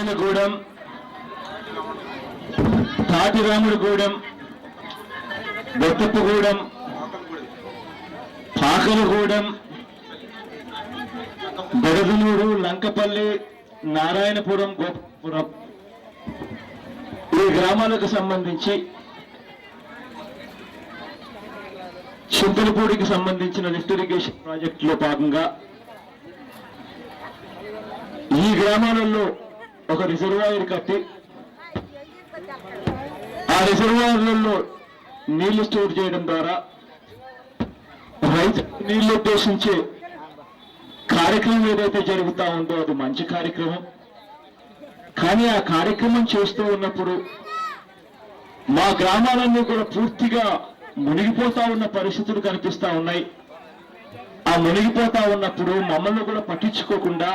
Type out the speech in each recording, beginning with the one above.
నారాయణగూడెం, తాటిరాముడిగూడెం, బొత్తప్పగూడెం, పాకలగూడెం, బెడదనూరు, లంకపల్లి, నారాయణపురం, గోపురం ఈ గ్రామాలకు సంబంధించి చింతలపూడికి సంబంధించిన లిఫ్ట్ ఇరిగేషన్ ప్రాజెక్టులో భాగంగా ఈ గ్రామాలలో ఒక రిజర్వాయర్ కట్టి ఆ రిజర్వాయర్లలో నీళ్లు స్టోర్ చేయడం ద్వారా రైతు నీళ్లు ఉద్దేశించే కార్యక్రమం ఏదైతే జరుగుతూ ఉందో అది మంచి కార్యక్రమం. కానీ ఆ కార్యక్రమం చేస్తూ ఉన్నప్పుడు మా గ్రామాలన్నీ కూడా పూర్తిగా మునిగిపోతా ఉన్న పరిస్థితులు కనిపిస్తా ఉన్నాయి. ఆ మునిగిపోతా ఉన్నప్పుడు మమ్మల్ని కూడా పట్టించుకోకుండా,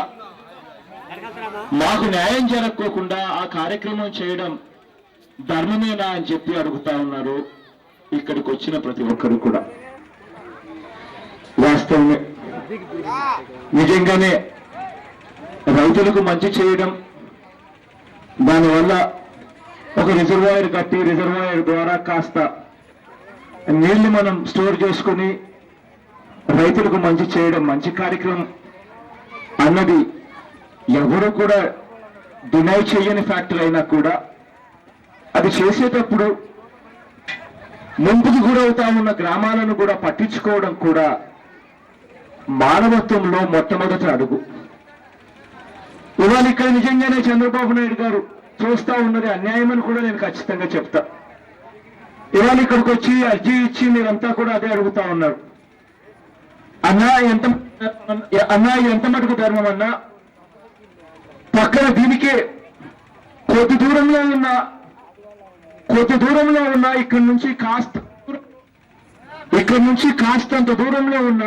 మాకు న్యాయం జరగకోకుండా ఆ కార్యక్రమం చేయడం ధర్మమేనా అని చెప్పి అడుగుతా ఉన్నారు ఇక్కడికి వచ్చిన ప్రతి ఒక్కరు కూడా. వాస్తవమే, నిజంగానే రైతులకు మంచి చేయడం, దానివల్ల ఒక రిజర్వాయర్ కట్టి రిజర్వాయర్ ద్వారా కాస్త నీళ్లు మనం స్టోర్ చేసుకుని రైతులకు మంచి చేయడం మంచి కార్యక్రమం అన్నది ఎవరు కూడా డినై చేయని ఫ్యాక్టర్ అయినా కూడా అది చేసేటప్పుడు ముందుకు గురవుతా ఉన్న గ్రామాలను కూడా పట్టించుకోవడం కూడా మానవత్వంలో మొట్టమొదటి అడుగు. ఇవాళ ఇక్కడ నిజంగానే చంద్రబాబు నాయుడు గారు చూస్తా ఉన్నది అన్యాయం అని కూడా నేను ఖచ్చితంగా చెప్తా. ఇవాళ ఇక్కడికి వచ్చి అర్జీ ఇచ్చి మీరంతా కూడా అదే అడుగుతా ఉన్నారు. అన్నా ఎంత మటుకు ధర్మం అన్నా, పక్కన దీనికే కొద్ది దూరంలో ఉన్న ఇక్కడి నుంచి కాస్తంత దూరంలో ఉన్న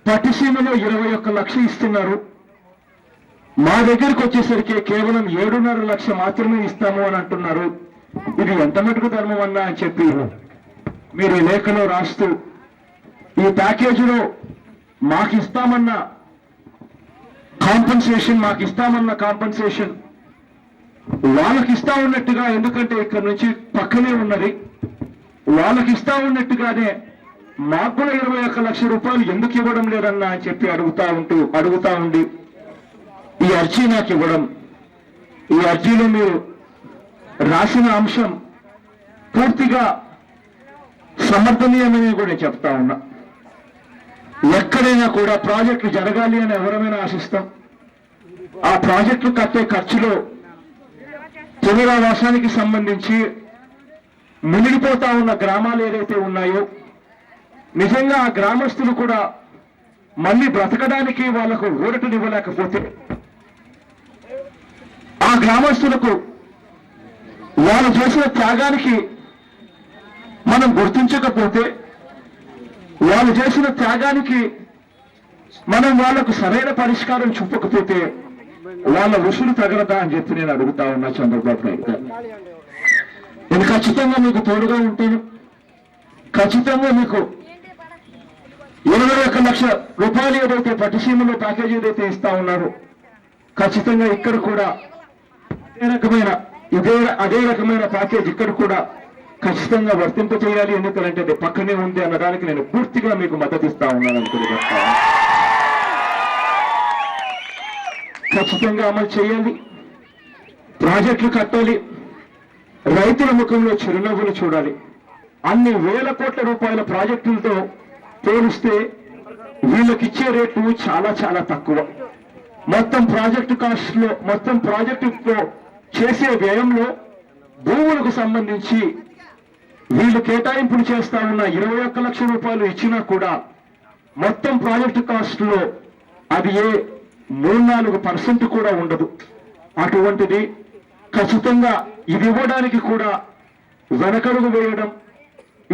పట్టిసీమలో 21 లక్షలు ఇస్తున్నారు. మా దగ్గరికి వచ్చేసరికి కేవలం 7.5 లక్షలు మాత్రమే ఇస్తాము అని అంటున్నారు. ఇది ఎంత మటుకు ధర్మం అన్నా అని చెప్పి మీరు ఈ లేఖలో రాస్తూ, ఈ ప్యాకేజీలో మాకు ఇస్తామన్న కాంపన్సేషన్ వాళ్ళకి ఇస్తా ఉన్నట్టుగా, ఎందుకంటే ఇక్కడ నుంచి పక్కనే ఉన్నది, వాళ్ళకి ఇస్తా ఉన్నట్టుగానే మాకు కూడా 21 లక్షల రూపాయలు ఎందుకు ఇవ్వడం లేదన్నా అని చెప్పి అడుగుతా ఉండి ఈ అర్జీ నాకు ఇవ్వడం, ఈ అర్జీలో మీరు రాసిన అంశం పూర్తిగా సమర్థనీయమని కూడా చెప్తా ఉన్నా. ఎక్కడైనా కూడా ప్రాజెక్టులు జరగాలి అని ఎవరైనా ఆశిస్తాం. ఆ ప్రాజెక్టులు కట్టే ఖర్చులో పునరావాసానికి సంబంధించి మునిగిపోతా ఉన్న గ్రామాలు ఏదైతే ఉన్నాయో, నిజంగా ఆ గ్రామస్తులు కూడా మళ్ళీ బ్రతకడానికి వాళ్లకు ఊరటనివ్వలేకపోతే, ఆ గ్రామస్తులకు వాళ్ళు చేసిన త్యాగానికి మనం గుర్తించకపోతే, వాళ్ళు చేసిన త్యాగానికి మనం వాళ్లకు సరైన పరిష్కారం చూపకపోతే వాళ్ళ ఉసురు తగలదా అని చెప్పి నేను అడుగుతా ఉన్నా చంద్రబాబు నాయుడు గారు. నేను ఖచ్చితంగా మీకు తోడుగా ఉంటాను. ఖచ్చితంగా మీకు 21 లక్షల రూపాయలు ఏదైతే పట్టిసీమలో ప్యాకేజీ ఏదైతే ఇస్తా ఉన్నారో, ఖచ్చితంగా ఇక్కడ కూడా అదే రకమైన ప్యాకేజ్ ఇక్కడ కూడా ఖచ్చితంగా వర్తింప చేయాలి. ఎందుకంటే అది పక్కనే ఉంది అన్నదానికి నేను పూర్తిగా మీకు మద్దతు ఇస్తా ఉన్నాను అనుకుని ఖచ్చితంగా అమలు చేయాలి. ప్రాజెక్టులు కట్టాలి. రైతుల ముఖంలో చిరునవ్వులు చూడాలి. అన్ని వేల కోట్ల రూపాయల ప్రాజెక్టులతో పోలిస్తే వీళ్ళకిచ్చే రేట్లు చాలా చాలా తక్కువ. మొత్తం ప్రాజెక్టుతో చేసే వ్యయంలో భూములకు సంబంధించి వీళ్ళు కేటాయింపులు చేస్తా ఉన్న 21 లక్షల రూపాయలు ఇచ్చినా కూడా మొత్తం ప్రాజెక్టు కాస్ట్లో అది 3-4% కూడా ఉండదు. అటువంటిది ఖచ్చితంగా ఇది ఇవ్వడానికి కూడా వెనకడుగు వేయడం,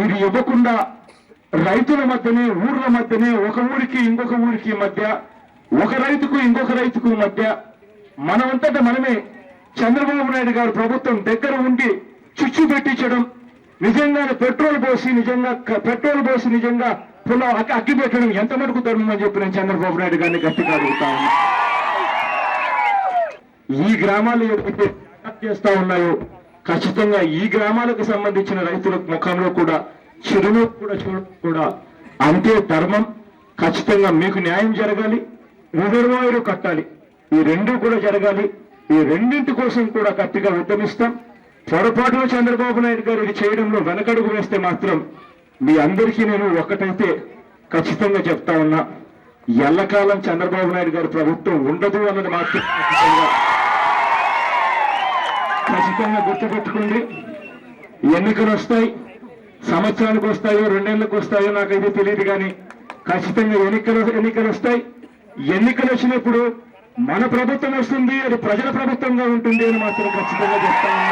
ఇది ఇవ్వకుండా రైతుల మధ్యనే, ఊర్ల మధ్యనే, ఒక ఊరికి ఇంకొక ఊరికి మధ్య, ఒక రైతుకు ఇంకొక రైతుకు మధ్య మనమంతటా మనమే చంద్రబాబు నాయుడు గారు ప్రభుత్వం దగ్గర ఉండి చిచ్చు పెట్టించడం, నిజంగానే పెట్రోల్ పోసి నిజంగా పొలం అగ్గి పెట్టడం ఎంత మటుకు ధర్మం అని చెప్పి నేను చంద్రబాబు నాయుడు గారిని గట్టిగా అడుగుతా ఉన్నా. ఈ గ్రామాలు ఏదైతే చేస్తా ఉన్నాయో ఖచ్చితంగా ఈ గ్రామాలకు సంబంధించిన రైతుల ముఖంలో కూడా చిరునవ్వు కూడా చూడడం కూడా అంతే ధర్మం. ఖచ్చితంగా మీకు న్యాయం జరగాలి, రిజర్వాయర్ కట్టాలి, ఈ రెండు కూడా జరగాలి. ఈ రెండింటి కోసం కూడా గట్టిగా ఉద్యమిస్తాం. పొరపాటున చంద్రబాబు నాయుడు గారు ఇది చేయడంలో వెనకడుగు వేస్తే మాత్రం మీ అందరికీ నేను ఒకటైతే ఖచ్చితంగా చెప్తా ఉన్నా, ఎల్లకాలం చంద్రబాబు నాయుడు గారి ప్రభుత్వం ఉండదు అన్నది మాత్రం ఖచ్చితంగా గుర్తుపెట్టుకోండి. ఎన్నికలు వస్తాయి, సంవత్సరానికి వస్తాయో 2 నెలలకు వస్తాయో నాకైతే తెలియదు, కానీ ఖచ్చితంగా ఎన్నికలు వస్తాయి. ఎన్నికలు వచ్చినప్పుడు మన ప్రభుత్వం వస్తుంది, అది ప్రజల ప్రభుత్వంగా ఉంటుంది అని మాత్రం ఖచ్చితంగా చెప్తాను.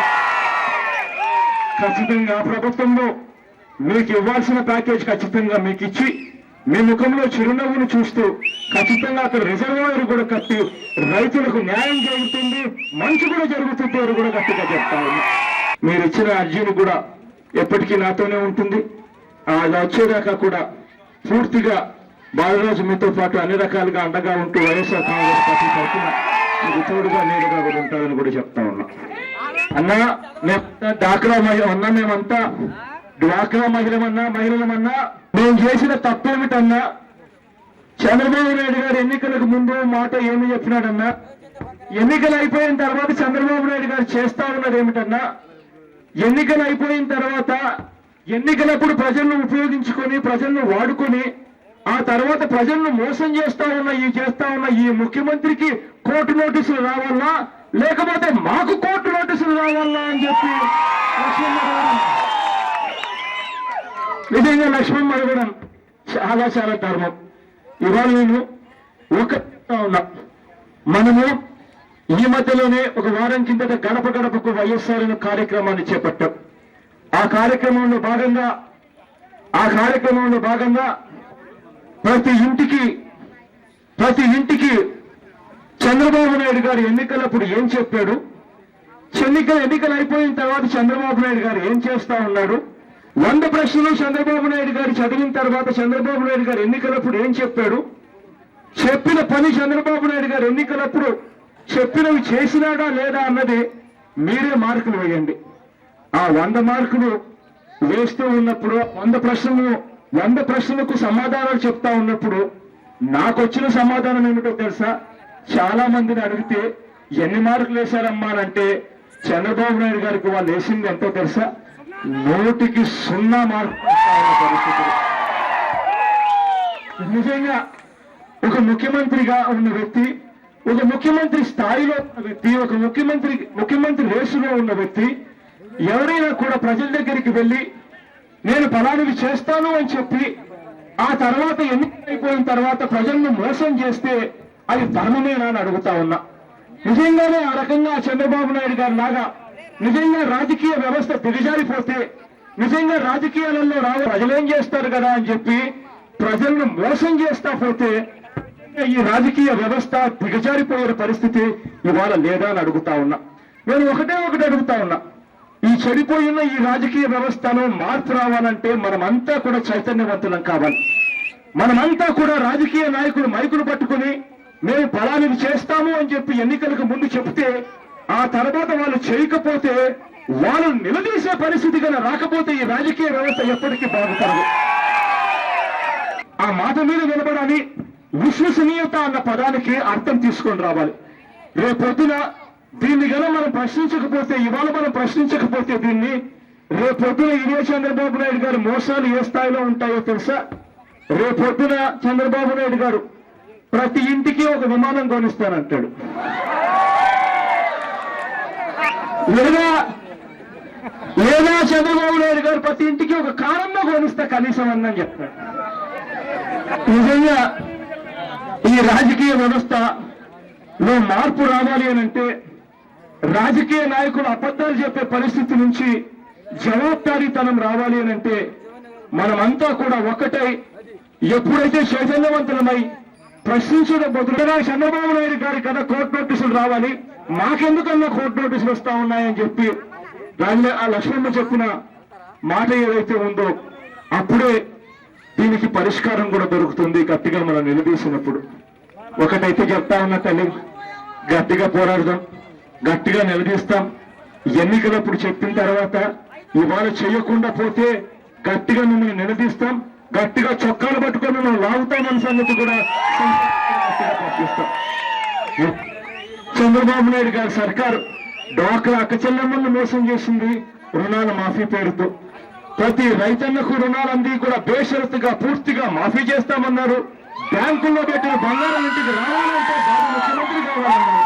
ఖచ్చితంగా ఆ ప్రభుత్వంలో మీకు ఇవ్వాల్సిన ప్యాకేజ్ ఖచ్చితంగా మీకు ఇచ్చి మీ ముఖంలో చిరునవ్వును చూస్తూ ఖచ్చితంగా అక్కడ రిజర్వాయర్ కూడా కట్టి రైతులకు న్యాయం జరుగుతుంది, మంచి కూడా జరుగుతుంది అని కూడా గట్టిగా చెప్తాను. మీరు ఇచ్చిన అర్జీని కూడా ఎప్పటికీ నాతోనే ఉంటుంది. అది వచ్చేదాకా కూడా పూర్తిగా బాలరాజు మీతో పాటు అన్ని రకాలుగా అండగా ఉంటూ వైఎస్ఆర్ కాంగ్రెస్ పార్టీ తరఫున మీకు తోడుగా నేరుగా కూడా ఉంటారని కూడా చెప్తా ఉన్నా. అన్నా మేమంతా డాక్రా మహిళ మేమంతా డ్వాక్రా మహిళలమన్నా మేము చేసిన తప్పేమిటన్నా, చంద్రబాబు నాయుడు గారు ఎన్నికలకు ముందు మాట ఏమి చెప్పినాడన్నా, ఎన్నికలు అయిపోయిన తర్వాత చంద్రబాబు నాయుడు గారు చేస్తా ఉన్నది ఏమిటన్నా, ఎన్నికలు అయిపోయిన తర్వాత ఎన్నికలప్పుడు ప్రజలను ఉపయోగించుకొని ప్రజలను వాడుకొని ఆ తర్వాత ప్రజలను మోసం చేస్తా ఉన్న ఈ ముఖ్యమంత్రికి కోర్టు నోటీసులు రావాలా, లేకపోతే మాకు కోర్టు నోటీసులు రావాలా అని చెప్పి నిజంగా లక్ష్మణ్ అడగడం చాలా చాలా ధర్మం. ఇవాళ నేను చెప్తా ఉన్నా, మనము ఈ మధ్యలోనే ఒక వారం కిందట గడప గడపకు వైఎస్ఆర్ అనే కార్యక్రమాన్ని చేపట్టాం. ఆ కార్యక్రమంలో భాగంగా ప్రతి ఇంటికి చంద్రబాబు నాయుడు గారు ఎన్నికలప్పుడు ఏం చెప్పాడు, ఎన్నికలు అయిపోయిన తర్వాత చంద్రబాబు నాయుడు గారు ఏం చేస్తా ఉన్నాడు, 100 ప్రశ్నలు చంద్రబాబు నాయుడు గారు చదివిన తర్వాత చంద్రబాబు నాయుడు గారు ఎన్నికలప్పుడు ఏం చెప్పాడు, చెప్పిన పని చంద్రబాబు నాయుడు గారు ఎన్నికలప్పుడు చెప్పినవి చేసినాడా లేదా అన్నది మీరే మార్కులు వేయండి. ఆ 100 మార్కులు వేస్తూ ఉన్నప్పుడు 100 ప్రశ్నలకు సమాధానాలు చెప్తా ఉన్నప్పుడు నాకు వచ్చిన సమాధానం ఏమిటో తెలుసా? చాలా మందిని అడిగితే ఎన్ని మార్కులు వేశారమ్మా అంటే చంద్రబాబు నాయుడు గారికి వాళ్ళు వేసింది ఎంతో తెలుసా? 100కి 0 మార్కులు పరిస్థితులు. నిజంగా ఒక ముఖ్యమంత్రిగా ఉన్న వ్యక్తి, ఒక ముఖ్యమంత్రి స్థాయిలో ఉన్న వ్యక్తి, ఒక ముఖ్యమంత్రి రేసులో ఉన్న వ్యక్తి ఎవరైనా కూడా ప్రజల దగ్గరికి వెళ్ళి నేను ఫలానివి చేస్తాను అని చెప్పి ఆ తర్వాత ఎన్నికలు అయిపోయిన తర్వాత ప్రజలను మోసం చేస్తే అది ధర్మమేనా అని అడుగుతా ఉన్నా. నిజంగానే ఆ రకంగా చంద్రబాబు నాయుడు గారి లాగా నిజంగా రాజకీయ వ్యవస్థ దిగజారిపోతే, నిజంగా రాజకీయాలలో ప్రజలేం చేస్తారు కదా అని చెప్పి ప్రజలను మోసం చేస్తా పోతే ఈ రాజకీయ వ్యవస్థ దిగజారిపోయే పరిస్థితి ఇవాళ లేదా అని అడుగుతా ఉన్నా. నేను ఒకటి అడుగుతా ఉన్నా, ఈ చెడిపోయిన ఈ రాజకీయ వ్యవస్థలో మార్పు రావాలంటే మనమంతా కూడా చైతన్యవంతులం కావాలి. మనమంతా కూడా రాజకీయ నాయకులు మైకులు పట్టుకుని మేము ఫలానివి చేస్తాము అని చెప్పి ఎన్నికలకు ముందు చెప్తే ఆ తర్వాత వాళ్ళు చేయకపోతే వాళ్ళు నిలదీసే పరిస్థితి కన్నా రాకపోతే ఈ రాజకీయ వ్యవస్థ ఎప్పటికీ బాగుపడదు. ఆ మాట మీద నిలబడాలి. విశ్వసనీయత అన్న పదానికి అర్థం తీసుకొని రావాలి. రేపొద్దున దీన్ని గల మనం ప్రశ్నించకపోతే, ఇవాళ మనం ప్రశ్నించకపోతే దీన్ని రేపొద్దున ఇదే చంద్రబాబు నాయుడు గారు మోసాలు ఏ స్థాయిలో ఉంటాయో తెలుసా? రేపొద్దున చంద్రబాబు నాయుడు గారు ప్రతి ఇంటికి ఒక విమానం కొనిస్తానంటాడు, లేదా చంద్రబాబు నాయుడు గారు ప్రతి ఇంటికి ఒక కారన్నా కొనిస్తా కనీసం అని చెప్తాడు. నిజంగా ఈ రాజకీయ వ్యవస్థలో మార్పు రావాలి అనంటే రాజకీయ నాయకులు అబద్ధాలు చెప్పే పరిస్థితి నుంచి జవాబుదారీతనం రావాలి అనంటే మనమంతా కూడా ఒకటై ఎప్పుడైతే చైతన్యవంతులమై ప్రశ్నించడం బదులుగా చంద్రబాబు నాయుడు గారి కదా కోర్టు నోటీసులు రావాలి, మాకెందుకన్నా కోర్టు నోటీసులు వస్తా ఉన్నాయని చెప్పి ఆ లక్ష్మమ్మ చెప్పిన మాట ఏదైతే ఉందో అప్పుడే దీనికి పరిష్కారం కూడా దొరుకుతుంది. గట్టిగా మనం నిలదీసినప్పుడు ఒకటైతే చెప్తా ఉన్న తల్లి, గట్టిగా పోరాడదాం. గట్టిగా నిలదీస్తాం. ఎన్నికలప్పుడు చెప్పిన తర్వాత ఇవాళ చేయకుండా పోతే గట్టిగా మిమ్మల్ని నిలదీస్తాం, గట్టిగా చొక్కాలు పట్టుకొని మనం లాగుతామన్న సంగతి కూడా గట్టిగా పంపిస్తాం. చంద్రబాబు నాయుడు గారి సర్కారు డ్వాక్రా అక్క చెల్లెమ్మలను మోసం చేసింది రుణాల మాఫీ పేరుతో. ప్రతి రైతన్నకు రుణాలందీ కూడా బేషరతుగా పూర్తిగా మాఫీ చేస్తామన్నారు. బ్యాంకుల్లో పెట్టిన బంగారం ఇంటికి రావాలంటే బాబు ముఖ్యమంత్రి కావాలన్నారు.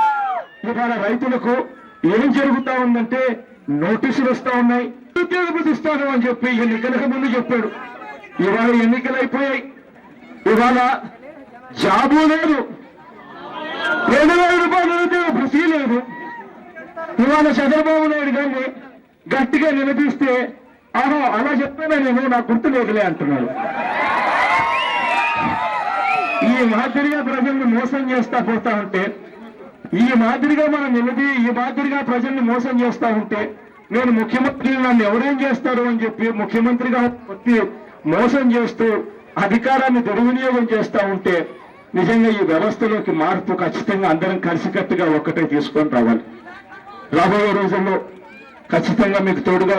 ఇవాళ రైతులకు ఏం జరుగుతా ఉందంటే నోటీసులు వస్తా ఉన్నాయి. ఉద్యోగ ఇస్తాను అని చెప్పి ఎన్నికలకు ముందు చెప్పాడు. ఇవాళ ఎన్నికలైపోయాయి. ఇవాళ జాబు లేదు, 2,000 రూపాయలు ఉద్యోగ భృతి లేదు. ఇవాళ చంద్రబాబు నాయుడు గారిని గట్టిగా నిలదీస్తే ఆహో అలా చెప్పానా నేను, నాకు గుర్తు లేదులే అంటున్నాడు. ఈ మాదిరిగా ప్రజల్ని మోసం చేస్తా పోతా ఉంటే, ఈ మాదిరిగా మనం ఈ మాదిరిగా ప్రజల్ని మోసం చేస్తా ఉంటే, నేను ముఖ్యమంత్రి నన్ను ఎవరేం చేస్తారు అని చెప్పి ముఖ్యమంత్రిగా వచ్చి మోసం చేస్తూ అధికారాన్ని దుర్వినియోగం చేస్తా ఉంటే నిజంగా ఈ వ్యవస్థలోకి మార్పు ఖచ్చితంగా అందరం కలిసికట్టుగా ఒక్కటే తీసుకొని రావాలి. రాబోయే రోజుల్లో ఖచ్చితంగా మీకు తోడుగా